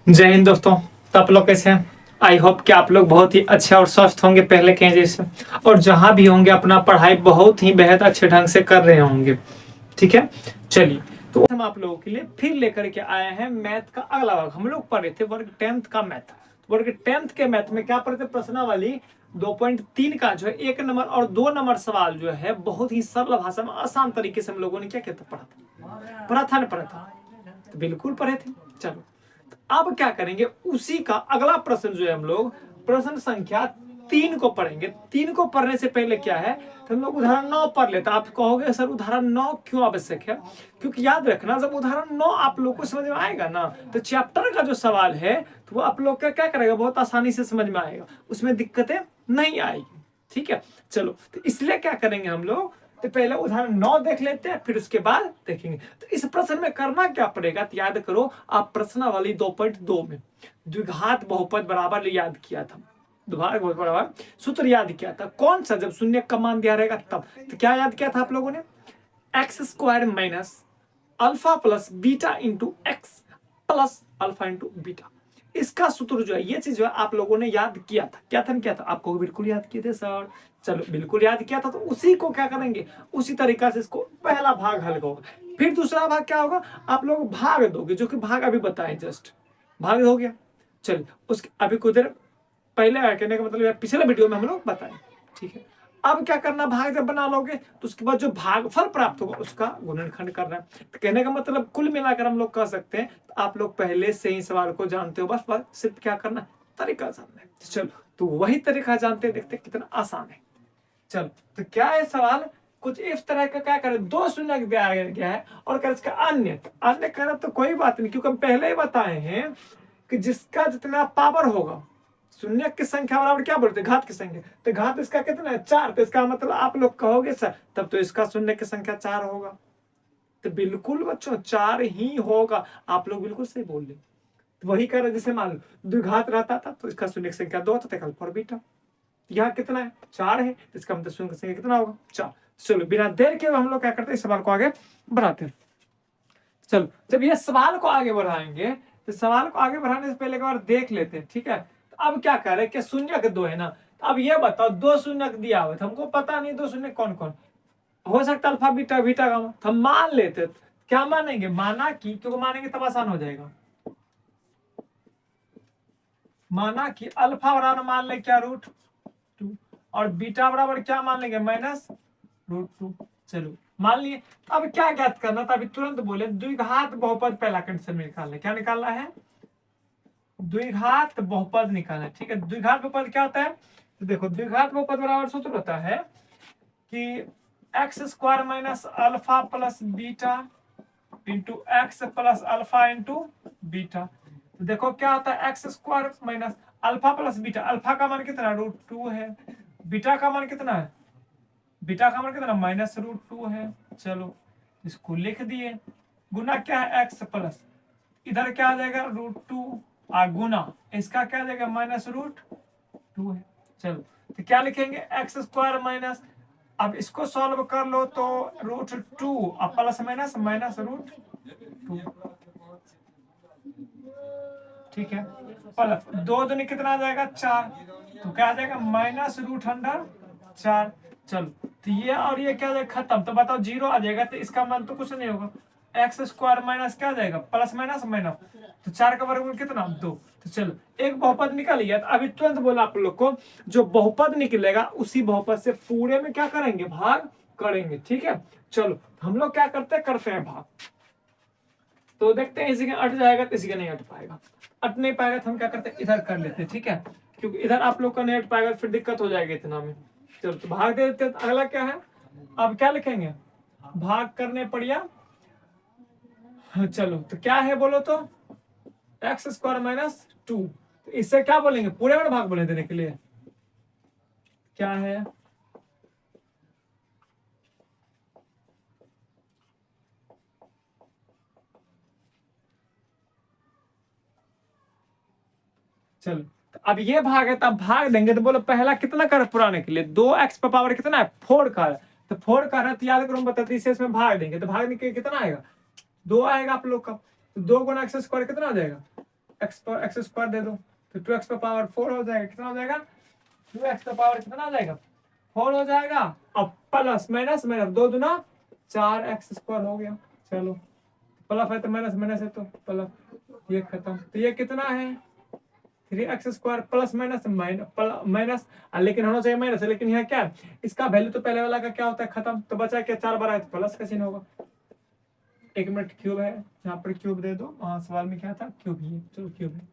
जय हिंद दोस्तों। तो आप लोग कैसे हैं? आई होप कि आप लोग बहुत ही अच्छे और स्वस्थ होंगे पहले के जैसे, और जहां भी होंगे अपना पढ़ाई बहुत ही बेहद अच्छे ढंग से कर रहे होंगे। ठीक है, चलिए। तो हम आप लोगों के लिए फिर लेकर के आए हैं मैथ का अगला भाग। हम लोग पढ़े थे वर्ग 10th का मैथ। वर्ग 10th के मैथ में क्या पढ़े थे? प्रश्नावली 2.3 का जो है 1 नंबर और 2 नंबर सवाल जो है बहुत ही सरल भाषा में आसान तरीके से हम लोगों ने क्या किया था? पढ़ा था। तो बिल्कुल पढ़े थे। चलो, अब क्या करेंगे? उसी का अगला प्रश्न जो है हम लोग प्रश्न संख्या 3 को पढ़ेंगे। 3 को पढ़ने से पहले क्या है, तो हम लोग उदाहरण 9 पढ़ लेते हैं। आप कहोगे सर उदाहरण 9 क्यों आवश्यक है? क्योंकि याद रखना, जब उदाहरण 9 आप लोग को समझ में आएगा ना, तो चैप्टर का जो सवाल है तो वो आप लोग का क्या करेगा? बहुत आसानी से समझ में आएगा, उसमें दिक्कतें नहीं आएगी। ठीक है, चलो। तो इसलिए क्या करेंगे हम लोग, तो पहले उदाहरण 9 देख लेते हैं, फिर उसके बाद देखेंगे। तो इस प्रश्न में करना क्या पड़ेगा, तो याद करो, आप प्रश्नावली 2.2 में द्विघात बहुपद बराबर याद किया था। द्विघात बहुपद बराबर सूत्र याद किया था। कौन सा? जब शून्य का मान दिया रहेगा तब। तो क्या याद किया था आप लोगों ने? X square minus alpha plus beta into x plus alpha into beta. इसका सूत्र जो है, ये चीज जो है आप लोगों ने याद किया था। क्या था? किया था? आपको बिल्कुल याद किए थे सर। चलो, बिल्कुल याद किया था, तो उसी को क्या करेंगे? उसी तरीका से इसको पहला भाग हल होगा। फिर दूसरा भाग क्या होगा? आप लोग भाग दोगे, जो कि भाग अभी बताएं, जस्ट भाग हो गया। चलिए, उसके अभी कुछ देर पहले कहने का मतलब पिछले वीडियो में हम लोग बताएं। ठीक है, अब क्या करना? भाग जब बना लोगे तो उसके बाद जो भागफल प्राप्त होगा उसका गुणनखंड करना है। तो कहने का मतलब कुल मिलाकर हम लोग कह सकते हैं, तो आप लोग पहले से ही सवाल को जानते हो, बस सिर्फ क्या करना? तरीका जानना है। चलो, तो वही तरीका जानते हैं, देखते कितना आसान है। चलो, तो क्या है सवाल? कुछ इस तरह का क्या करें, 2 शून्य दिया गया है और कर इसका अन्य। अन्य करें तो कोई बात नहीं, क्योंकि हम पहले ही बताए हैं कि जिसका जितना पावर होगा, शून्य की संख्या बराबर क्या बोलते हैं? घात की संख्या। तो घात इसका कितना है? 4। तो इसका मतलब आप लोग कहोगे सर तब तो इसका शून्य की संख्या 4 होगा। तो बिल्कुल बच्चों 4 ही होगा। आप लोग बिल्कुल सही बोल रहे। तो वही कर रहे, जैसे मान लो द्विघात रहता था तो इसका शून्य की संख्या 2 था, अल्फा और बीटा। यहाँ कितना है? 4 है, तो इसका मतलब शून्य की संख्या कितना होगा? 4। चलो, बिना देर के हम लोग क्या करते हैं? इस सवाल को आगे बढ़ाते हैं। चलो, जब ये सवाल को आगे बढ़ाएंगे तो सवाल को आगे बढ़ाने से पहले एक बार देख लेते हैं। ठीक है, तो अब क्या करें कि शून्य के 2 है ना, तो अब ये बताओ 2 शून्य दिया हुआ है, हमको पता नहीं 2 शून्य कौन कौन हो सकता है। अल्फा बीटा, बीटा का तो हम मान लेते। क्या मानेंगे? माना कि, क्योंकि मानेंगे तब आसान हो जाएगा। माना कि अल्फा बराबर मान ले क्या? √2। और बीटा बराबर क्या मान लेंगे? -√2। चलो, मान लिए। अब क्या ज्ञात करना था? अभी तुरंत बोले द्विघात बहुपद पहला कंडीशन में निकालना है। क्या निकालना है? द्विघात बहुपद निकालना है। ठीक है, द्विघात बहुपद क्या होता है? तो देखो, द्विघात बहुपद बराबर सूत्र होता है कि x square minus alpha plus beta into x plus alpha into beta. तो देखो क्या होता है? X square minus alpha plus beta. Alpha का मान कितना? √2 है। बीटा का मान कितना है? बीटा का मान कितना? -√2 है। चलो, इसको लिख दिए। गुना क्या है? एक्स प्लस, इधर क्या आ जाएगा? √2 गुना इसका क्या आ जाएगा? -√2 है। चलो, तो क्या लिखेंगे? एक्स स्क्वायर माइनस, अब इसको सॉल्व कर लो तो √2 अब प्लस माइनस -√2। ठीक है, प्लस 2 दूनी कितना आ जाएगा? 4। तो क्या आ जाएगा? -√4। चलो, तो ये और ये क्या आ जाएगा? खत्म। तो बताओ 0 आ जाएगा, तो इसका मान तो कुछ नहीं होगा। एक्स स्क्वायर माइनस क्या आ जाएगा? प्लस माइनस माइनस, तो 4 का वर्गमूल कितना? 2। तो चलो, एक बहुपद निकल गया। तो अभी तुरंत बोला आप लोग को, जो बहुपद निकलेगा उसी बहुपद से पूरे में क्या करेंगे? भाग करेंगे। ठीक है, चलो हम लोग क्या करते हैं भाग। तो देखते हैं, इसी के अट जाएगा तो इसी का नहीं अट पाएगा। अट नहीं पाएगा तो हम क्या करते हैं? इधर कर लेते हैं। ठीक है, क्योंकि इधर आप लोग का नहीं अट पाएगा, फिर दिक्कत हो जाएगी इतना में। चलो, तो भाग दे देते हैं। अगला क्या है? अब क्या लिखेंगे? भाग करने पड़िया। हाँ, चलो, तो क्या है बोलो तो? X square minus 2। तो इससे क्या बोलेंगे? पूरे में भाग बोले देने के लिए। क्या है? चलो, तो अब ये भाग है, तो अब भाग देंगे तो बोलो पहला कितना कर पुराने के लिए? 2x पर पावर कितना है? 4 का है। तो 4 का है, तो याद करो, हम बताते इसे इसमें भाग देंगे तो भागने के कितना आएगा? 2 आएगा आप लोग का। तो 2 गुना एक्स स्क्वायर कितना आ जाएगा? एक्स स्क्वायर दे दो तो 2x का पावर 4 हो जाएगा। कितना हो जाएगा? 2x का पावर कितना हो जाएगा? 4 हो जाएगा। अब प्लस माइनस माइनस 2 दूना 4x स्क्वायर हो गया। चलो प्लस है तो माइनस, माइनस है तो प्लस, ये खत्म। तो ये कितना है? 3x square plus minus minus, लेकिन होना चाहिए माइनस, लेकिन यहाँ क्या है? इसका वैल्यू तो पहले वाला का क्या होता है? खत्म। तो बचा क्या? 4 बार है तो प्लस का चिन्ह होगा। 1 मिनट, क्यूब है यहाँ पर, क्यूब दे दो। हाँ सवाल में क्या था? क्यूब ही है। चलो क्यूब है।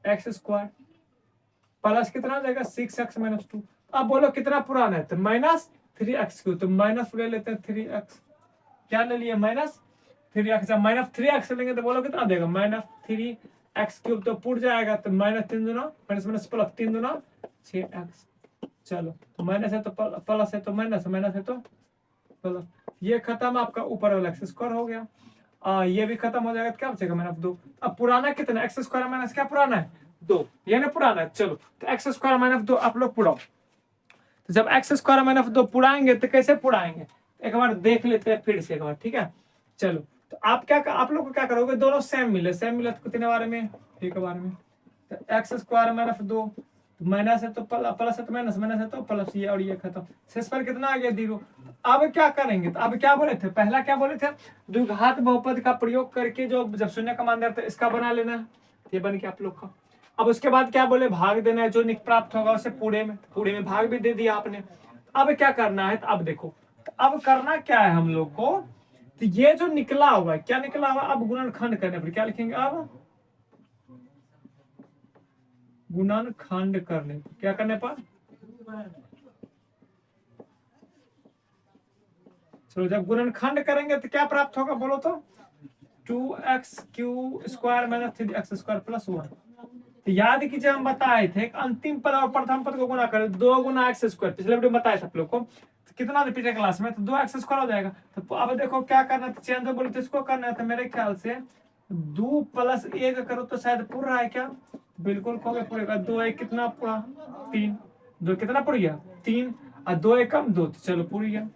एक्स स्क्वायर प्लस कितना हो जाएगा? 6x minus 2। अब बोलो कितना पुराना है? तो माइनस 3x क्यूब, तो माइनस ले लेते हैं 3x। क्या ले लिए? Minus 3x। जब माइनस 3x लेंगे तो बोलो कितना देगा? माइनस 3x क्यूब, तो पुट जाएगा। तो माइनस 3 दूना माइनस माइनस प्लस 3 दूना 6x। चलो तो माइनस है तो प्लस है तो माइनस, माइनस है तो प्लस। ये खत्म, आपका ऊपर वाला एक्स स्क्वायर हो गया। ये भी खत्म हो जाएगा तो क्या बचेगा? माइनस 2। अब पुराना कितना? एक्स स्क्वायर माइनस क्या पुराना है? 2। ये ना पुराना है। चलो तो एक्स स्क्वायर माइनस 2 आप लोग पुराओ। तो जब एक्स स्क्वायर माइनस 2 पुराएंगे तो कैसे पुराएंगे? एक बार देख लेते हैं फिर से एक बार, ठीक है। चलो तो आप लोग को क्या करोगे? दोनों सेम मिले तो कितने बारे में? एक बार में। तो एक्स स्क्वायर माइनस 2 माइनस है तो प्लस है तो माइनस, माइनस है तो प्लस, ये और ये खत्म। शेष पर कितना आ गया? 0। अब क्या करेंगे? तो अब क्या बोले थे? पहला क्या बोले थे? द्विघात बहुपद का प्रयोग करके जो जब शून्य का मान देते इसका बना लेना है। ये बन गया आप लोग का। अब उसके बाद क्या बोले? भाग देना है, जो प्राप्त होगा उसे पूरे में भाग भी दे दिया आपने। अब क्या करना है? तो अब देखो, तो अब करना क्या है हम लोग को? तो ये जो निकला हुआ है, क्या निकला हुआ? अब गुणनखंड करने पर क्या लिखेंगे? अब गुणनखंड करने पर क्या करने पर? चलो जब गुणनखंड करेंगे तो क्या प्राप्त होगा बोलो तो? 2x Q square minus 3x square plus 1। तो याद कीजिए हम बताए थे अंतिम पद और प्रथम पद को गुणा करें 2 गुना एक्स स्क्वायर, पिछले वीडियो में बताया था आप लोग को। तो कितना था पिछले क्लास में? तो 2x स्क्वायर हो जाएगा। तो अब देखो क्या करना है? चेंज बोले तो इसको करना है। तो मेरे ख्याल से 2 प्लस 1 करो तो शायद पूरा है क्या? बिल्कुल कहोगे पूरेगा। 2 1 कितना पूरा? 3। 2 कितना पूरी गया? 3। और 2 1 कम 2, तो चलो पूरी गया।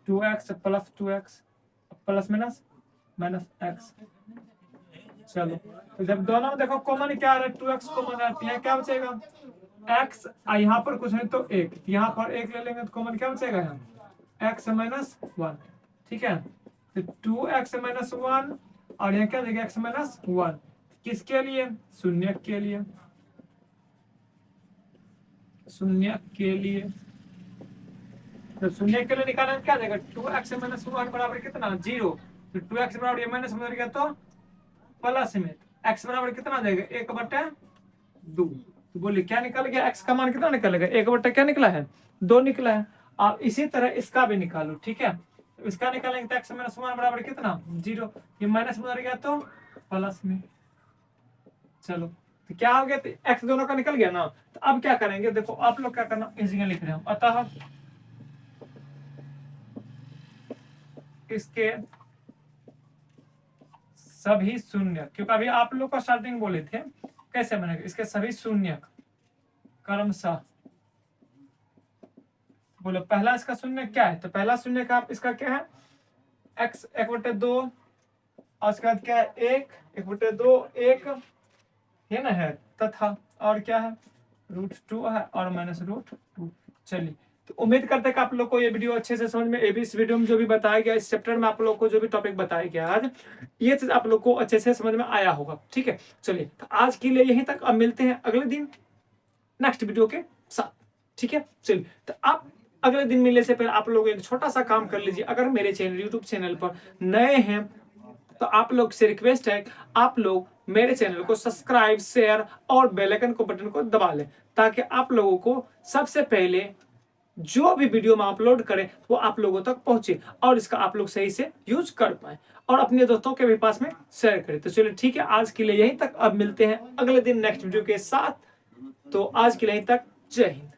2x plus 2x plus minus minus x। चलो तो जब दोनों में देखो कॉमन क्या आ रहा है? 2x कॉमन आती है, क्या बचेगा? x। यहाँ पर कुछ है तो 1, यहाँ पर 1 ले लेंगे तो कॉमन क्या बचेगा? यहाँ x माइनस 1, ठीक है। तो 2x माइनस 1 और यहाँ क्या देगा? x minus 1। किसके लिए? शून्य के लिए, शून्य के लिए। तो शून्य के लिए निकालना क्या देगा? 2x माइनस 1 बराबर कितना? 0। तो 2x बराबर ये माइनस में गया तो प्लस में, x बराबर कितना देगा? 1/2। तो बोलिए क्या निकल गया? x का मान कितना निकलेगा? 1/, क्या निकला है? 2 निकला है। आप इसी तरह इसका भी निकालो, ठीक है। तो इसका निकालेंगे तो x माइनस 1 बराबर कितना? 0। ये माइनस में गया तो प्लस में। चलो तो क्या हो गया? तो x दोनों का निकल गया ना। तो अब क्या करेंगे? देखो आप लोग क्या करना, इसी लिख रहे हो। अतः इसके सभी शून्य, क्योंकि अभी आप लोग का स्टार्टिंग बोले थे कैसे बनेगा? इसके सभी शून्य क्रमशः। बोलो पहला इसका शून्य क्या है? तो पहला शून्य का इसका क्या है? x 1/2 और उसके बाद क्या है? 1/2 1 है ना, है तथा और क्या है? √2 है और माइनस √2। चलिए तो उम्मीद करते हैं कि आप लोग को ये वीडियो अच्छे से समझ में, इस वीडियो में जो भी बताया गया, इस चैप्टर में आप लोग को जो भी टॉपिक बताया गया आज, ये चीज आप लोग को अच्छे से समझ में आया होगा, ठीक है। चलिए तो आज के लिए यहीं तक, अब मिलते हैं अगले दिन नेक्स्ट वीडियो के साथ, ठीक है। चलिए तो आप अगले दिन मिलने से पहले आप लोग एक छोटा सा काम कर लीजिए। अगर मेरे चैनल यूट्यूब चैनल पर नए हैं तो आप लोग से रिक्वेस्ट है, आप लोग मेरे चैनल को सब्सक्राइब, शेयर और बेल आइकन को बटन को दबा लें, ताकि आप लोगों को सबसे पहले जो भी वीडियो में अपलोड करें वो आप लोगों तक पहुंचे और इसका आप लोग सही से यूज कर पाए और अपने दोस्तों के भी पास में शेयर करें। तो चलिए ठीक है, आज के लिए यहीं तक। अब मिलते हैं अगले दिन नेक्स्ट वीडियो के साथ। तो आज के लिए यहीं तक। जय हिंद।